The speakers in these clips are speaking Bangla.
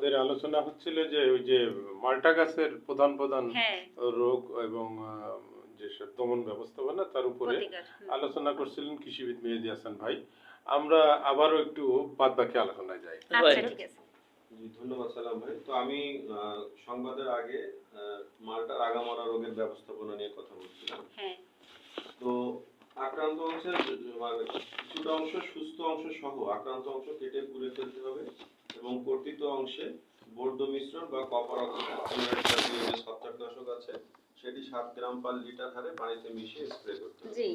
আমাদের আলোচনা হচ্ছিল যে ওই যে মাল্টা গাছের প্রধান প্রধান হ্যাঁ রোগ এবং যেসব দমন ব্যবস্থাপনা তার উপরে প্রতিকার আলোচনা করছিলেন কৃষিবিদ মেহেদী হাসান ভাই। আমরা আবারও একটু বাদ বাকি আলোচনায় যাই। আচ্ছা ঠিক আছে। জি, ধন্যবাদ সালাম ভাই। তো আমি সংবাদের আগে মালটার আগামরা রোগের ব্যবস্থাপনা নিয়ে কথা বলছিলাম। হ্যাঁ তো আক্রান্ত অংশের মানে কিছুটা অংশ সুস্থ অংশ সহ আক্রান্ত অংশ কেটে পুড়ে ফেলতে হবে এবং কর্তিত অংশে বর্জ্য মিশ্রণ বা কপার অক্সিক্লোরাইড জাতীয় যে ছত্রাকনাশক আছে সেটি 7 গ্রাম পার লিটার হারে পানিতে মিশিয়ে স্প্রে করতে হবে। জি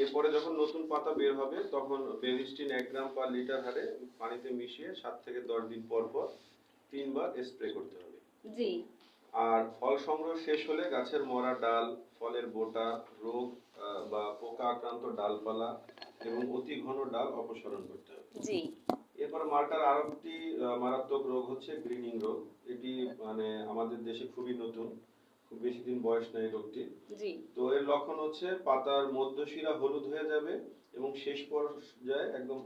এরপরে যখন নতুন পাতা বের হবে তখন বেভিস্টিন 1 গ্রাম পার লিটার হারে পানিতে মিশিয়ে 7 থেকে 10 দিন পর পর 3 বার স্প্রে করতে হবে। জি আর ফল সংগ্রহ শেষ হলে গাছের মরা ডাল, ফলের বোটা, রোগ বা পোকা আক্রান্ত ডালপালা এবং অতি ঘন ডাল অপসারণ করতে হবে। জি এরপর মালটার আরো একটি মারাত্মক রোগ হচ্ছে গ্রিনিং রোগ। এটি মানে আমাদের দেশে খুবই নতুন, খুব বেশি দিন বয়স নেই রোগটি। জি তো এর লক্ষণ হচ্ছে পাতার মধ্যশিরা হলুদ হয়ে যাবে এবং শেষ পর্যায়ে একদম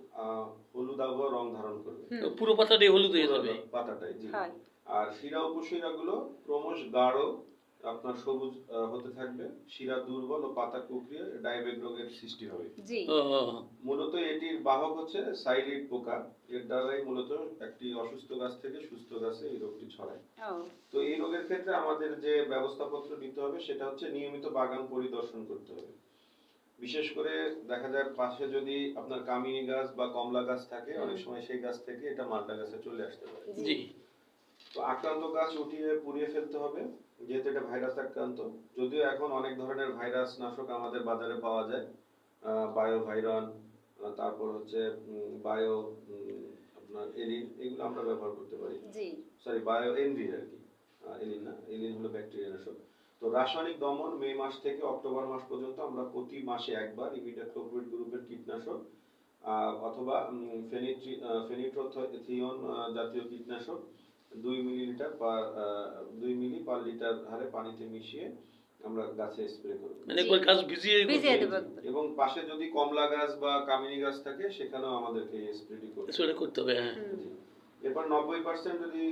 হলুদ আবহাওয়া রং ধারণ করবে। পুরো পাতাটাই হলুদ হয়ে যাবে পাতাটাই, জি। হয় আর শিরা উপশিরা গুলো ক্রমশ গাঢ় আপনার সবুজ হতে থাকবে, শিরা দুর্বল ও পাতা কুঁকড়িয়ে ডাইবেক রোগের সৃষ্টি হবে। জি মূলত এটির বাহক হচ্ছে সাইলিড পোকা। এর দ্বারাই মূলত একটি অসুস্থ গাছ থেকে সুস্থ গাছে এই রোগটি ছড়ায়। ও তো এই রোগের ক্ষেত্রে আমাদের যে ব্যবস্থাপত্র নিতে হবে সেটা হচ্ছে নিয়মিত বাগান পরিদর্শন করতে হবে। বিশেষ করে দেখা যায় পাশে যদি আপনার কামিনী গাছ বা কমলা গাছ থাকে অনেক সময় সেই গাছ থেকে এটা মালটা গাছে চলে আসতে পারে। জি তো আক্রান্ত গাছ উঠিয়ে পুড়িয়ে ফেলতে হবে যেহেতু এটা ভাইরাস আক্রান্ত। যদিও এখন অনেক ধরনের ভাইরাস নাশক আমাদের বাজারে পাওয়া যায়, বায়োভাইরন, তারপর হচ্ছে বায়ো আপনার এলিন, এগুলো আমরা ব্যবহার করতে পারি। জি সরি, বায়ো এনভি আর কি, এলিন না, এলিন হলো ব্যাকটেরিয়া নাশক। তো রাসায়নিক দমন মে মাস থেকে অক্টোবর মাস পর্যন্ত আমরা প্রতি মাসে একবার ইমিডাক্লোপ্রিড গ্রুপের কীটনাশক অথবা ফেনিট্রোথিয়ন জাতীয় কীটনাশক 2 মিলি পার লিটার হারে পানিতে মিশিয়ে আমরা গাছে স্প্রে করব। মানে একবার গাছ ভিজিয়ে দেব এবং পাশে যদি কমলা গাছ বা কামিনী গাছ থাকে সেখানেও আমাদেরকে স্প্রেটি করতে হবে। হ্যাঁ এরপর 90% যদি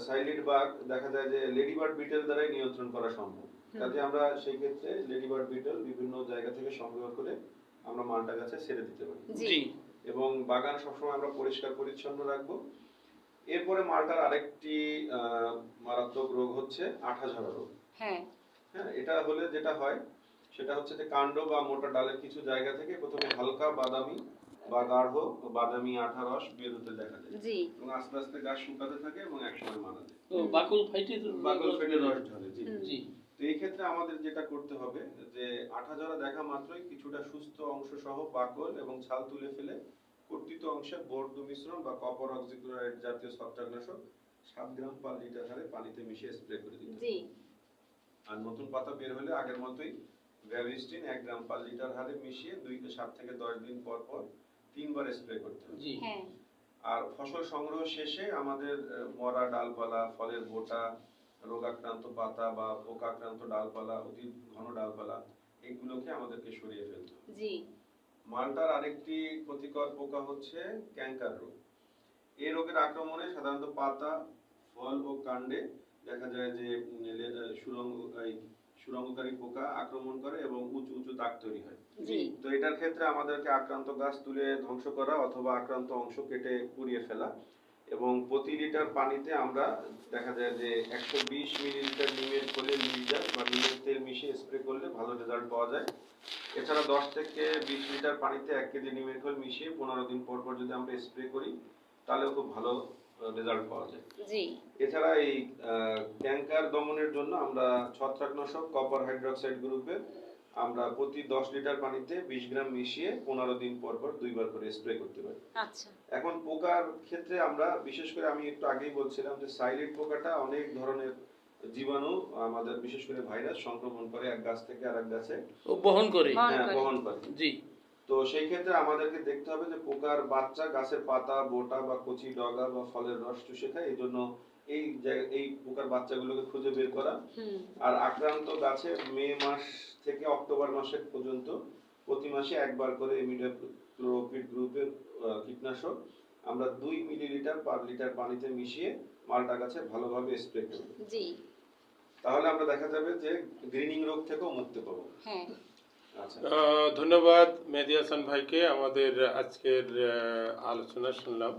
সাইলিড বাগ দেখা যায় যে লেডিবার্ড বিটেল দ্বারাই নিয়ন্ত্রণ করা সম্ভব। কাজে আমরা সেই ক্ষেত্রে লেডিবার্ড বিটেল বিভিন্ন জায়গা থেকে সংগ্রহ করে আমরা মালটা গাছে ছেড়ে দিতে পারি। জি এবং বাগান সবসময় আমরা পরিষ্কার পরিচ্ছন্ন রাখবো। এরপরে মালটার আরেকটি মারাত্মক রোগ হচ্ছে আঠা ঝরা রোগ। হ্যাঁ, এটা হলে যেটা হয় সেটা হচ্ছে যে কাণ্ড বা মোটা ডালের কিছু জায়গা থেকে প্রথমে হালকা বাদামি বা গাঢ় বাদামি আঠা রস বের হতে দেখা যায়। জি। এবং আস্তে আস্তে গাছ শুকাতে থাকে এবং একসময় মারা যায়। বাকল ফেটে রস ঝরে। জি জি। তো এই ক্ষেত্রে আমাদের যেটা করতে হবে যে আঠা ঝরা দেখা মাত্রই কিছুটা সুস্থ অংশ সহ বাকল এবং ছাল তুলে ফেলে কর্তিত অংশে বর্জ্য মিশ্রণ বা কপার অক্সিক্লোরাইড জাতীয় ছত্রাকনাশক 7 গ্রাম পার লিটার হারে পানিতে মিশিয়ে স্প্রে করে দিতে হবে। জি। আর নতুন পাতা বের হলে আগের মতোই ভ্যাভিস্টিন 1 গ্রাম পার লিটার হারে মিশিয়ে 7 থেকে 10 দিন পর পর 3 বার স্প্রে করতে হবে। জি। হ্যাঁ। আর ফসল সংগ্রহ শেষে আমাদের মরা ডালপালা, ফলের বোটা, রোগাক্রান্ত পাতা বা পোকাক্রান্ত ডালপালা, অতি ঘন ডালপালা, এগুলোকে আমাদেরকে সরিয়ে ফেলতে হবে। জি। মালটার আরেকটি ক্ষতিকর পোকা হচ্ছে ক্যাঙ্কার রোগ। এই রোগের আক্রমণে সাধারণত পাতা, ফল ও কাণ্ডে দেখা যায় যে সুরঙ্গকারী পোকা আক্রমণ করে এবং উঁচু উঁচু দাগ তৈরি হয়। জি। তো এটার ক্ষেত্রে আমাদেরকে আক্রান্ত গাছ তুলে ধ্বংস করা অথবা আক্রান্ত অংশ কেটে পুড়িয়ে ফেলা এবং প্রতি লিটার পানিতে আমরা দেখা যায় যে 120 মিলিলিটার নিমের খোলের লিটার বা নিমের তেল মিশিয়ে স্প্রে করলে ভালো রেজাল্ট পাওয়া যায়। এছাড়া 10 থেকে 20 লিটার পানিতে 1 কেজি নিমের খোল মিশিয়ে 15 দিন পর পর যদি আমরা স্প্রে করি তাহলেও খুব ভালো রেজাল্ট পাওয়া যায়। জি। এছাড়া এই ক্যাঙ্কার দমনের জন্য আমরা ছত্রাকনাশক কপার হাইড্রোক্সাইড গ্রুপের আমরা প্রতি 10 লিটার পানিতে 20 গ্রাম মিশিয়ে 15 দিন পর পর 2 বার করে স্প্রে করতে পারি। আচ্ছা। এখন পোকার ক্ষেত্রে আমরা বিশেষ করে আমি একটু আগেই বলছিলাম যে সাইলিড পোকাটা অনেক ধরনের জীবাণু আমাদের বিশেষ করে ভাইরাস সংক্রমণ করে এক গাছ থেকে আরেক গাছে বহন করে। জি। তো সেই ক্ষেত্রে আমাদেরকে দেখতে হবে যে পোকার বাচ্চা গাছের পাতা, বোটা বা কচি ডগা বা ফলের রস চুষে খায়। এইজন্য এই পোকার বাচ্চাগুলোকে খুঁজে বের করা। আর আক্রান্ত গাছে মে মাস থেকে অক্টোবর মাসের পর্যন্ত প্রতি মাসে একবার করে ইমিডাক্লোপ্রিড গ্রুপের কীটনাশক আমরা 2 মিলিলিটার পার লিটার পানিতে মিশিয়ে মালটা গাছে ভালোভাবে স্প্রে করব। জি। তাহলে আমরা দেখা যাবে যে গ্রিনিং রোগ থেকেও মুক্তি পাবো। হ্যাঁ। আচ্ছা, ধন্যবাদ মেহেদী হাসান ভাইকে। আমাদের আজকের আলোচনা শুনলাম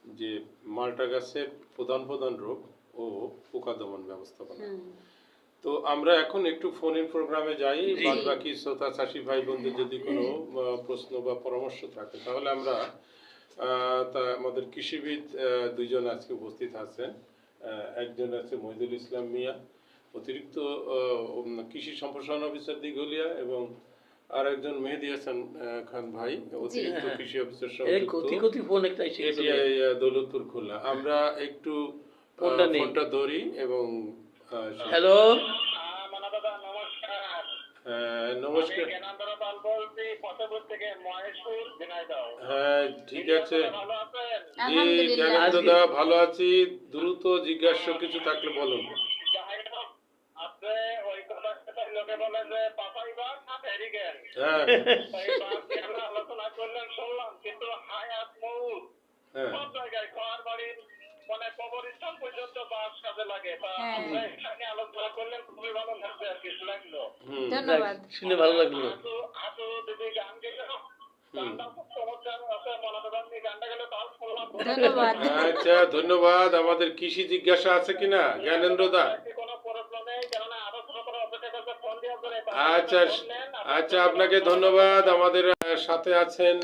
যে মাল্টা গাছের প্রধান রোগ ও পোকা দমন ব্যবস্থাপনা। তো আমরা এখন একটু ফোন ইন প্রোগ্রামে যাই। জি। বাদ বাকি শ্রোতা চাষি ভাই বন্ধু যদি কোনো প্রশ্ন বা পরামর্শ থাকে তাহলে আমরা তা আমাদের কৃষিবিদ দুইজন আজকে উপস্থিত আছেন। একজন আছে মহিদুল ইসলাম মিয়া, অতিরিক্ত কৃষি সম্প্রসারণ অফিসার দিঘলিয়া, এবং আর একজন মেহেদী হাসান খান ভাই, অতিরিক্ত হ্যাঁ। কৃষি অফিসার এই কতি সংযুক্ত কতি ফোন একটা এসে গেছে। এটিআই দৌলতপুর খুলনা। আমরা একটু ফোনটা নেই। ফোনটা ধরি এবং হ্যালো, নমস্কার। হ্যাঁ, ঠিক আছে। জি আলহামদুলিল্লাহ। জ্ঞানেন্দ্র দা, ভালো আছি। দ্রুত জিজ্ঞাস্য কিছু থাকলে বলুন। হ্যাঁ, আলোচনা করলেন শুনলাম, কিন্তু হায়াত মৌত হ্যাঁ, সব জায়গায় ঘর বাড়ির মানে কবরস্থান পর্যন্ত বাস কাজে লাগে। তা হ্যাঁ। আমরা এখানে আলোচনা করলেন, খুবই ভালো লাগছে আর কিছু লাগলো। ধন্যবাদ। শুনে ভালো লাগলো। হাতু দিদি গান গেল, গানটা খুব চমৎকার আছে, মনোরঞ্জন নিয়ে গানটা গেলে তাও শুনলাম। ধন্যবাদ। আচ্ছা ধন্যবাদ। আমাদের কৃষি জিজ্ঞাসা আছে কিনা জ্ঞানেন্দ্র দা? কোনো প্রশ্ন নেই, কেননা আরো ছোট করে অপেক্ষা করতে ফোন দেওয়ার জন্য। আচ্ছা, আচ্ছা আপনাকে ধন্যবাদ। আমাদের সাথে আছেন